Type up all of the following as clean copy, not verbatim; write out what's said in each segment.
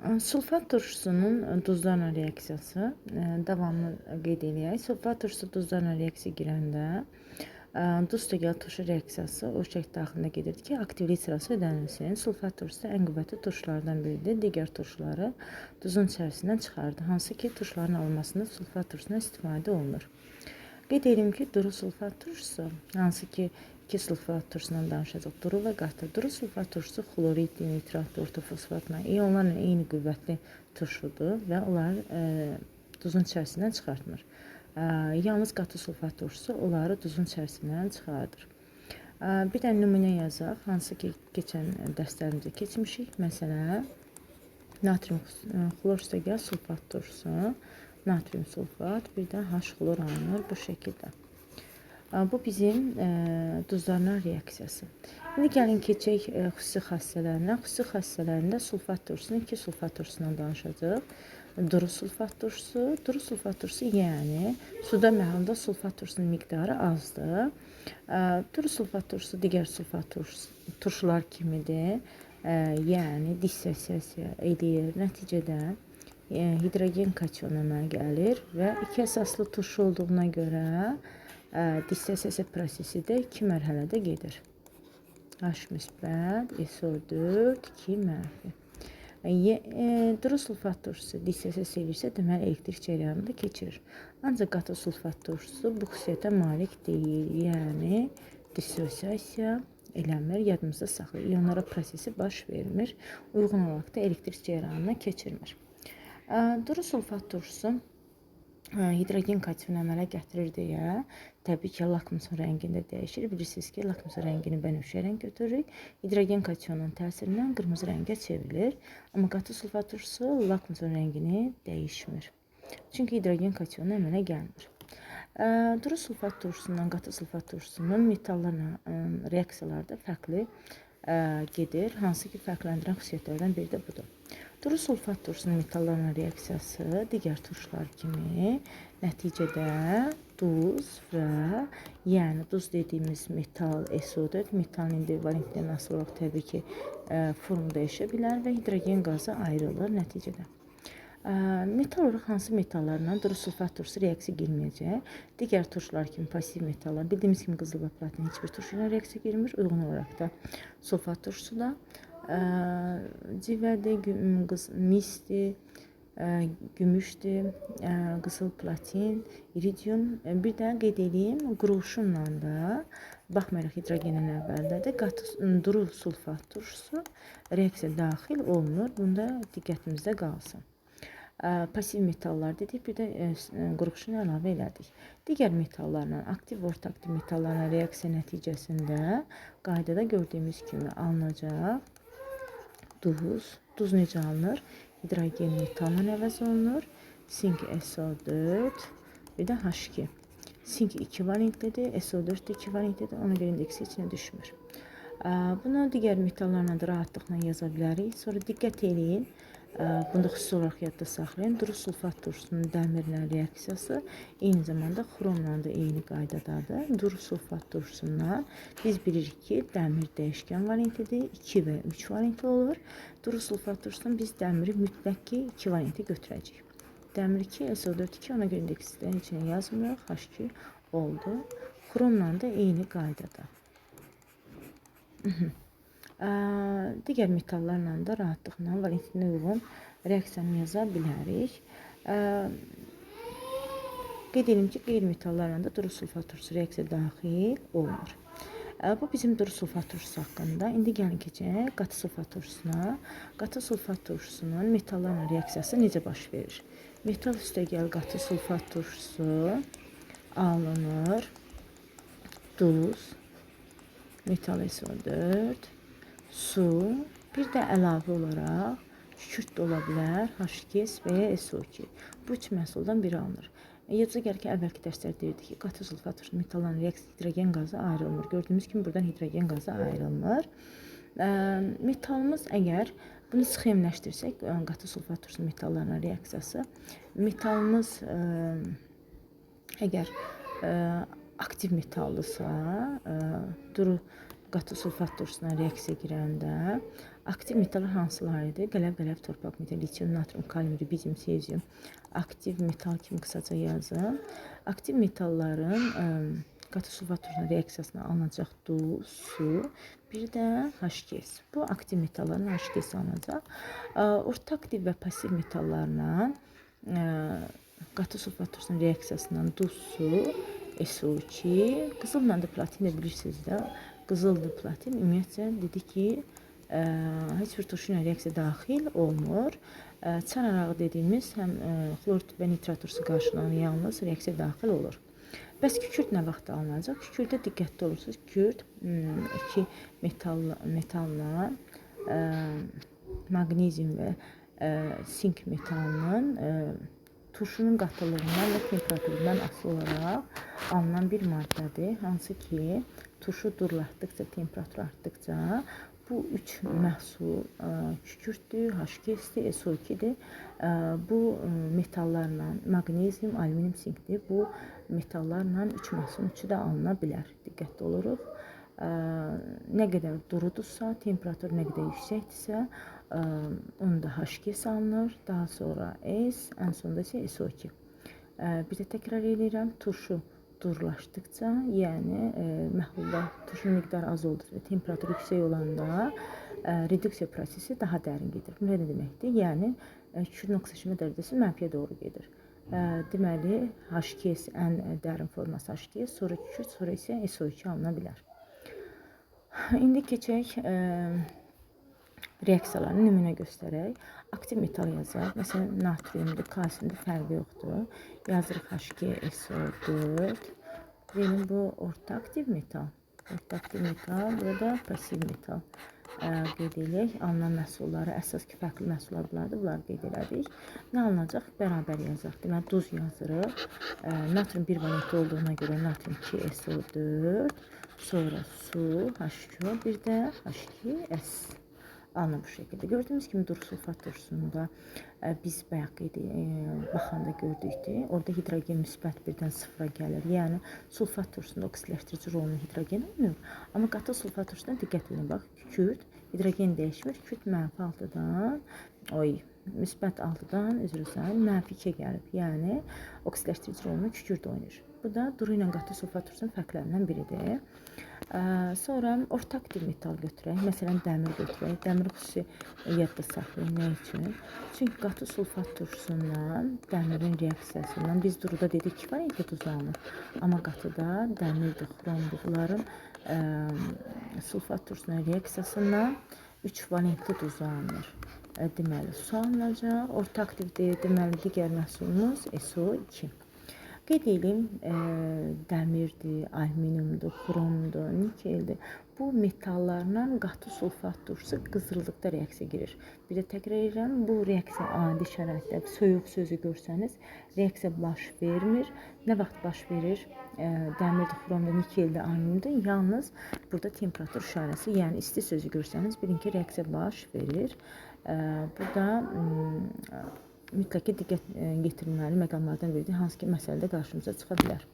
Sulfat turşusunun duzlarla reaksiyası davamlı qeyd eləyək. Sulfat turşusu duzlarla reaksiya girəndə duz-təgəl turşu reaksiyası o şəkil daxilində gedir ki, aktivlik sırası ödənilsin. Sulfat turşusu ən qüvvətli turşulardan biridir. Digər turşuları duzun içərisindən çıxardır. Hansı ki, turşuların alınmasında sulfat turşusundan istifadə olunur. Qeyd edim ki, duru sulfat turşusu, hansı ki, iki sulfat turşusundan danışacaq. Duru və qatı. Duru sulfat turşusu xlorid, nitrat, ortofosfatla ionlarla eyni qüvvətli turşudur və onları duzun içərisindən çıxartmır. Yalnız qatı sulfat turşusu onları duzun içərisindən çıxardır. Bir də nümunə yazaq, hansı ki, keçən dərslərimizdə keçmişik. Məsələn, natrium xlorüstəgəl sulfat turşusu, natrium sulfat, bir də H-xlor alınır bu şəkildə. Bu bizim duzlarla reaksiyası. İndi gəlin keçək xüsusi xassələrinə. Xüsusi xassələrində sulfat turşusunun iki sulfat turşusundan danışacaq. Duru sulfat turşusu. Duru sulfat turşusu yəni suda məhalda sulfat turşusunun miqdarı azdır. Duru sulfat turşusu digər sulfat turşular kimidir. Yəni dissosiasiya eləyir. Nəticədə hidrogen kation əmələ gəlir və iki əsaslı turşu olduğuna görə dissosiasiya prosesi də iki mərhələdə gedir. H müsbət, SO4, 2 mənfi. Duru sulfat turşusu dissosiasiya edirsə, deməli elektrik cərəyanını da keçirir. Ancaq qatı sulfat turşusu bu xüsusiyyətə malik deyil. Yəni dissosiasiya eləmir, yadımızda saxlayır. İonlara prosesi baş vermir. Uyğun olaraq da elektrik cərəyanını keçirmir. Duru sulfat turşusu hidrogen kationu əmələ gətirir deyə təbii ki, lakmusun rəngində dəyişir. Bilirsiniz ki, lakmusun rəngini bənövşə rəng götürürük. Hidrogen kationun təsirindən qırmızı rəngə çevrilir. Amma qatı sulfat turşusu lakmusun rəngini dəyişmir. Çünki hidrogen kationu əmələ gəlmir. Duru sulfat turşusundan qatı sulfat turşusunun metallarla reaksiyalarda fərqli gedir. Hansı ki, fərqləndirən xüsusiyyətlərdən biri də budur. Duru sulfat turşusunun metallarla reaksiyası digər turşular kimi nəticədə duz və yəni duz dediyimiz metal SO4 metalın indi valentliyindən asılı olaraq təbii ki, formu dəyişə bilər və hidrogen qazı ayrılır nəticədə. Metal olaraq hansı metallarla duru sulfat turşusu reaksiya girməyəcək? Digər turşular kimi pasiv metallar, bildiyimiz kimi qızıl və platin heç bir turşu ilə reaksiya girmir. Uyğun olaraq da sulfat turşusu da civədir, misdir, gümüşdür, qızıl platin, iridium. Bir də qeyd edeyim, qurğuşunla da, baxmayaraq hidrogenin əvvəldə duru sulfat turşusu reaksiya daxil olunur. Bunda diqqətimizdə qalsın. Pasiv metallar dedik, bir də qurğuşunu əlavə elədik. Digər metallarla, aktiv və orta-aktiv metallarla reaksiya nəticəsində qaydada gördüyümüz kimi alınacaq duz. Duz necə alınır? Hidrogen metalla əvəz olunur. Sink SO4, bir də H2. Sink 2 valentlidir, SO4 də 2 valentlidir, ona görə indeksi içinə düşmür. Bunu digər metallarla da rahatlıqla yaza bilərik. Sonra diqqət edin. Bunda xüsusi olaraq yadda saxlayın. Duru sulfat turşusunun dəmirlə reaksiyası eyni zamanda xromla da eyni qaydadadır. Duru sulfat turşusundan biz bilirik ki, dəmir dəyişkən valentlidir, 2 və 3 valentli olur. Duru sulfat turşusundan biz dəmiri mütləq ki, 2 valentli götürəcəyik. Dəmir 2, SO4 2, ona görə indekslərin içinə yazmırıq. H2 oldu. Xromla da eyni qaydada. Digər metallarla da rahatlıqla valentlinə uyğun reaksiyanı yaza bilərik. Qeyd edim ki, qeyri-metallarla da duru sulfat turşusu reaksiya daxil olmur. Bu bizim duru sulfat turşusu haqqında. İndi gəlin keçək qatı sulfat turşusuna. Qatı sulfat turşusunun metallarla reaksiyası necə baş verir? Metal üstəgəl qatı sulfat turşusu alınır. Duz, metal SO4, su, bir də əlavə olaraq kükürt də ola bilər, H2S və ya SO2. Bu üç məhsuldan biri alınır. Yadınıza gəlir ki, əvvəlki dərslər deyirdik ki, qatı sulfat turşusu metallarla reaksiya hidrogen qazı ayrılmır. Gördüyümüz kimi buradan hidrogen qazı ayrılmır. Metalımız əgər bunu sxemləşdirsək, qatı sulfat turşusu metallarla reaksiyası, metalımız əgər aktiv metallısa, duru qatı sulfat turşusuna reaksiya girəndə Aktiv metallar hansılarıdır? Qələb-qələb torpaq metal, litium, natrium, kalium, rubidium, sezium. Aktiv metal kimi qısaca yazın. Aktiv metalların qatı sulfat turşu reaksiyasına alınacaq duz, su, bir də H2S. Bu aktiv metalların H2S alınacaq. Orta aktiv və pasiv metallarla qatı sulfat turşu reaksiyasından duz, su, SO2, qızılla da platin də bilirsiniz də. Qızıldır platin. Ümumiyyətcə dedi ki, heç bir turşu ilə reaksiya daxil olmur. Çan arağı dediyimiz həm xlorid və nitrat turşusu qarşılanan yalnız reaksiya daxil olur. Bəs kükürt nə vaxt alınacaq? Kükürtdə diqqətli olursunuz. Kükürt iki metalla maqnezium və sink metalının turşunun qatılığından və temperaturundan asılı olaraq alınan bir maddədir. Hansı ki, turşu durlatdıqca, temperatur artdıqca bu üç məhsul kükürtdür, H2S-dir, SO2-dir. Bu metallarla maqnezium, alüminium, sinkdir. Bu metallarla üç məhsulun üçü də alına bilər. Diqqətli oluruq. Nə qədər durudursa, temperatur nə qədər yüksəkdirsə, onda H2S alınır, daha sonra S, ən sonunda isə SO2. Bir də təkrar edirəm, turşu durlaşdıqca, yəni məhlulda turşunun miqdarı az olduqca və temperatur yüksək olanda reduksiya prosesi daha dərin gedir. Bu nə deməkdir? Yəni kükürdün oksigenləşmə dərəcəsi mənfiyə doğru gedir. Deməli, H2S ən dərin forması H2S, sonra kükürd, sonra isə SO2 alına bilər. İndi keçək reaksiyalarını nümunə göstərək. Aktiv metal yazaq. Məsələn, natriumdur, kalsiumdur, fərqi yoxdur. Yazırıq H2SO4. Deyin, bu orta aktiv metal. Orta aktiv metal, burada pasiv metal. Qeyd edək. Alınan məhsulları, əsas ki, fərqli məhsullar bunlardır. Bunları qeyd elədik. Nə alınacaq? Bərabər yazaq. Deməli, duz yazırıq. Natrium 1 valentli olduğuna görə natrium 2SO4. Sonra su, H2O, bir də H2S. Alınır bu şəkildə. Gördüyümüz kimi dur sulfat turşusunda biz bayaq baxanda gördükdür. Orada hidrogen müsbət birdən sıfıra gəlir. Yəni sulfat turşusunda oksidaşdırıcı rolunu hidrogen oynayır. Amma qatı sulfat turşusuna diqqət edin. Bax, kükürt hidrogen dəyişmir. Kükürt mənfi 6-dan, müsbət 6-dan mənfi 2-yə gəlib. Yəni oksidaşdırıcı rolunu kükürt oynayır. Bu da duru ilə qatı sulfat turşusunun fərqlərindən biridir. Sonra orta aktiv metal götürək. Məsələn, dəmir götürək. Dəmiri xüsusi yadda saxlayın. Nə üçün? Çünki qatı sulfat turşusundan, dəmirin reaksiyasından biz duruda dedik ki, valentli duz alınır. Amma qatıda dəmirdir, xromdur. Bunların sulfat turşusunun reaksiyasından 3 valentli duz alınır. Deməli, su alınacaq. Orta aktivdir. Deməli, digər məhsulumuz SO2. Qeyd edeyim, dəmirdir, alüminiumdur, xromdur, nikeldir. Bu metallarla qatı sulfat turşusu qızıllıqda reaksiya girir. Bir də təkrar edirəm, bu reaksiya adi şəraitdə, soyuq sözü görsəniz, reaksiya baş vermir. Nə vaxt baş verir? Dəmirdir, xromdur, nikeldir, alüminiumdur. Yalnız burada temperatur işarəsi, yəni isti sözü görsəniz, bilin ki, reaksiya baş verir. Burada mütləq diqqət yetirilməli məqamlardan biridir, hansı ki, məsələdə qarşımıza çıxa bilər.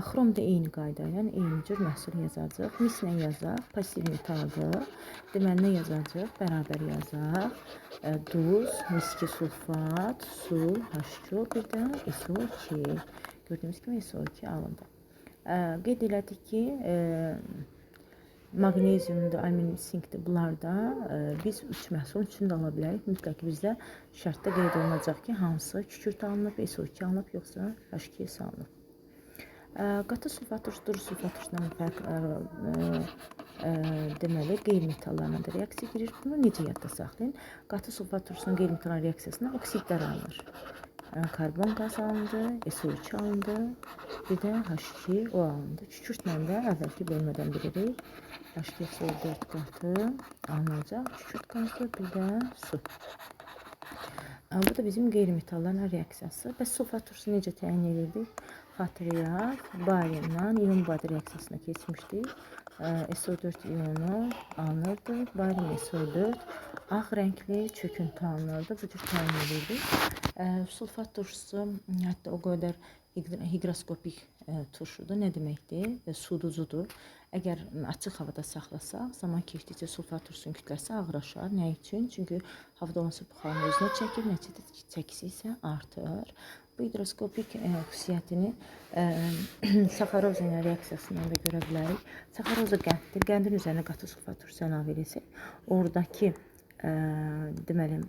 Xrom da eyni qayda ilə, eyni cür məhsul yazacaq. Mis ilə yazaq, pasiv metaldır. Deməli, nə yazacaq? Bərabər yazaq. Duz, miski sulfat, su, H2O, bir də SO2. Gördüyümüz kimi SO2 alındı. Qeyd elədik ki, maqneziumdur, alüminium, sinkdir. Bunlarda biz 3 məhsulun üçünü də ala bilərik. Mütləq bizdə şərtdə qeyd olunacaq ki, hansı kükürt alınıb, SO2 alınıb, yoxsa H2S alınıb. Qatı sulfat turşusu, duru sulfat turşusundan fərq deməli, qeyri-metallarla da reaksiya girir. Bunu necə yadda saxlayın? Qatı sulfat turşusunun qeyri-metal reaksiyasında oksidlər alınır. Karbon qaz alındı, SO2 alındı, bir də H2O alındı. Kükürtlə də əvvəlki bölmədən bilirik. H2SO4 qatı alınacaq, kükürt qazı, bir də su. Bu da bizim qeyri-metallarla reaksiyası. Bəs sulfat turşusu necə təyin edirdik? Xatırlayaq, baryumla iyon badı reaksiyasına keçmişdik. SO4 iyonu alınırdı, baryum SO4 ağ rəngli çöküntü alınırdı. Bu cür təyin edirdik. Sulfat turşusu hətta o qədər higroskopik turşudur. Nə deməkdir? Suducudur. Əgər açıq havada saxlasaq, zaman keçdikcə sulfat turşunun kütləsi ağırlaşar. Nə üçün? Çünki havada olan su buxarını özünə çəkir, nəticədə çəkisi isə artır. Bu hidroskopik xüsusiyyətini Saxarozin reaksiyasından da görə bilərik. Saxaroza qənddir. Qəndin üzərinə qatı sulfat turşusu əlavə etsək, oradakı deməli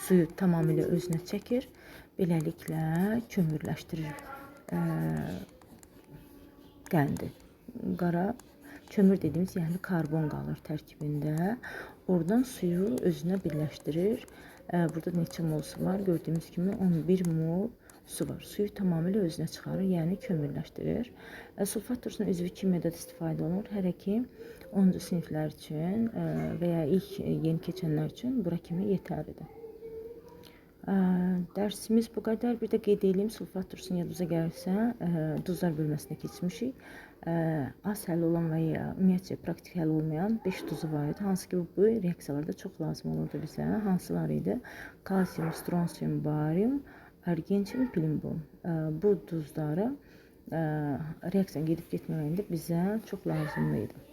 suyu tamamilə özünə çəkir. Beləliklə kömürləşdirir qəndi. Qara kömür dediyimiz, yəni karbon qalır tərkibində. Oradan suyu özünə birləşdirir. Burada neçə mol su var? Gördüyümüz kimi 11 mol su var. Suyu tamamilə özünə çıxarır, yəni kömürləşdirir. Sulfat turşusunun üzvü kimyada istifadə olunur. Hələ ki 10-cu siniflər üçün və ya ilk yeni keçənlər üçün bura kimi yetərlidir. Dərsimiz bu qədər. Bir də qeyd edeyim, sulfat turşusunun yadınıza gəlirsə, duzlar bölməsinə keçmişik. Az həll olan və ya ümumiyyətcə praktik həll olmayan 5 duzu var idi. Hansı ki, bu reaksiyalarda çox lazım olurdu bizə. Hansılar idi? Kalsium, stronsium, barium, argentin, plimbom. Bu duzları reaksiyanın gedib getməməyində bizə çox lazımlı idi.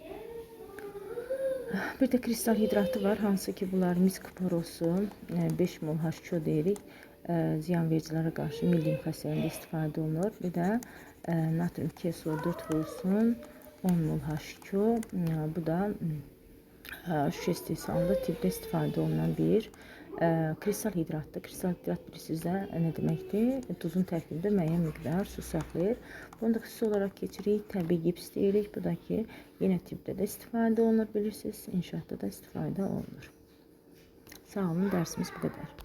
Bir də kristal hidratı var, hansı ki bunlar misk porosu 5 mol H2O deyirik. Ziyanvericilərə qarşı milliyin xəstəliyində istifadə olunur. Bir də natrium KSO4 olsun 10 mol H2O. Bu da şüşə istehsalında tibbdə istifadə olunan bir kristal hidratdır. Kristal hidrat bilirsiniz nə deməkdir? Duzun tərkibində müəyyən miqdar su saxlayır. Bunu da xüsusi olaraq keçirik. Təbii gips deyirik. Bu da ki, yenə tibbdə də istifadə olunur, bilirsiniz. İnşaatda da istifadə olunur. Sağ olun, dərsimiz bu qədər.